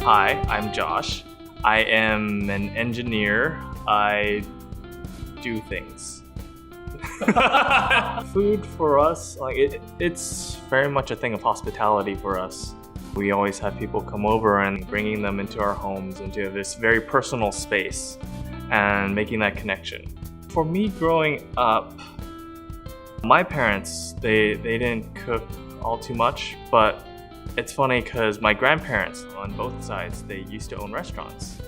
Hi, I'm Josh. I am an engineer. I do things. Food for us, it's very much a thing of hospitality for us. We always have people come over and bringing them into our homes, into this very personal space and making that connection. For me growing up, my parents, they didn't cook all too much, but it's funny because my grandparents on both sides, they used to own restaurants.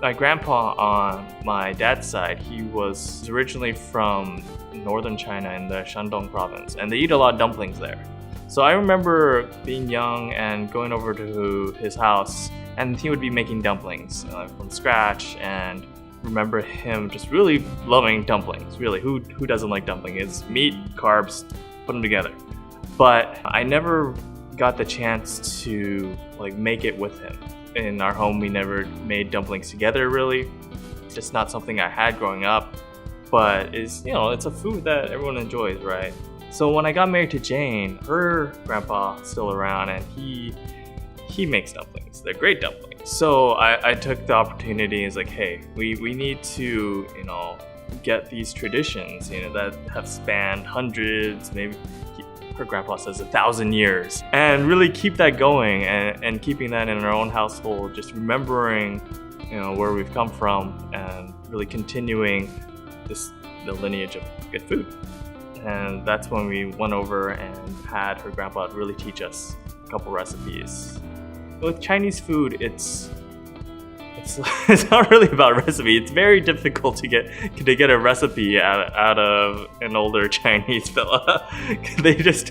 My grandpa on my dad's side, he was originally from northern China in the Shandong province, and they eat a lot of dumplings there. So I remember being young and going over to his house, and he would be making dumplings from scratch, and remember him just really loving dumplings. Really, who doesn't like dumplings? It's meat, carbs, put them together. But I never got the chance to make it with him. In our home, we never made dumplings together really. It's just not something I had growing up, but it's a food that everyone enjoys, right? So when I got married to Jane, her grandpa's still around and he makes dumplings. They're great dumplings. So I took the opportunity as hey, we need to, get these traditions, that have spanned hundreds, maybe her grandpa says 1,000 years, and really keep that going and keeping that in our own household, just remembering, where we've come from and really continuing the lineage of good food. And that's when we went over and had her grandpa really teach us a couple recipes. With Chinese food, it's not really about recipe. It's very difficult to get a recipe out of an older Chinese fella. They just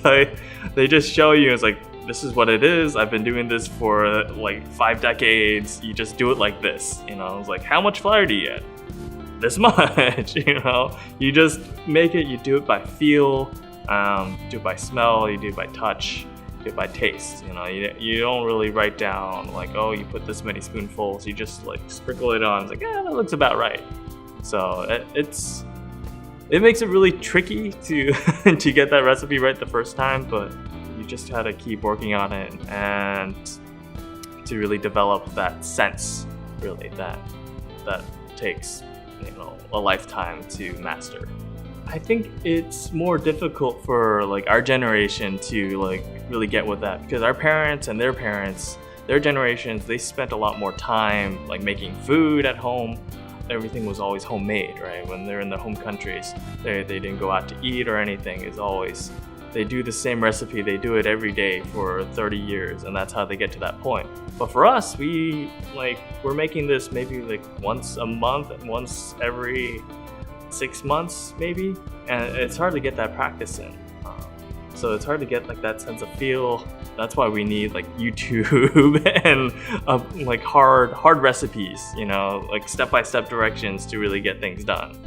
show you, it's this is what it is. I've been doing this for 5 decades. You just do it like this. It's how much flour do you get? This much. You just make it. You do it by feel, do it by smell, you do it by touch, do it by taste. You don't really write down oh, you put this many spoonfuls. You just sprinkle it on. It's yeah, that looks about right. So it makes it really tricky to to get that recipe right the first time, but you just have to keep working on it and to really develop that sense, really that takes a lifetime to master. I think it's more difficult for our generation to really get with that, because our parents and their parents, their generations, they spent a lot more time making food at home. Everything was always homemade, right? When they're in their home countries, they didn't go out to eat or anything. It's always, they do the same recipe, they do it every day for 30 years, and that's how they get to that point. But for us, we're making this maybe once a month, once every 6 months maybe, and it's hard to get that practice in. So it's hard to get that sense of feel. That's why we need YouTube and hard recipes, step-by-step directions to really get things done.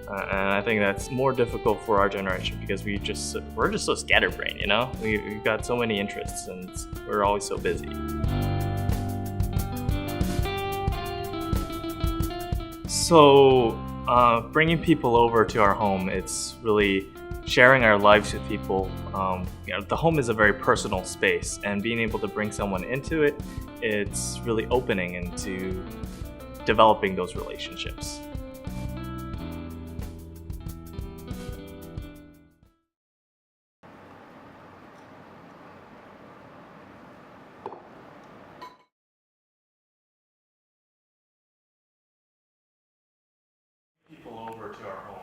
And I think that's more difficult for our generation because we're just so scatterbrained, we've got so many interests and we're always so busy. So bringing people over to our home, it's really sharing our lives with people. The home is a very personal space, and being able to bring someone into it, it's really opening into developing those relationships. People over to our home.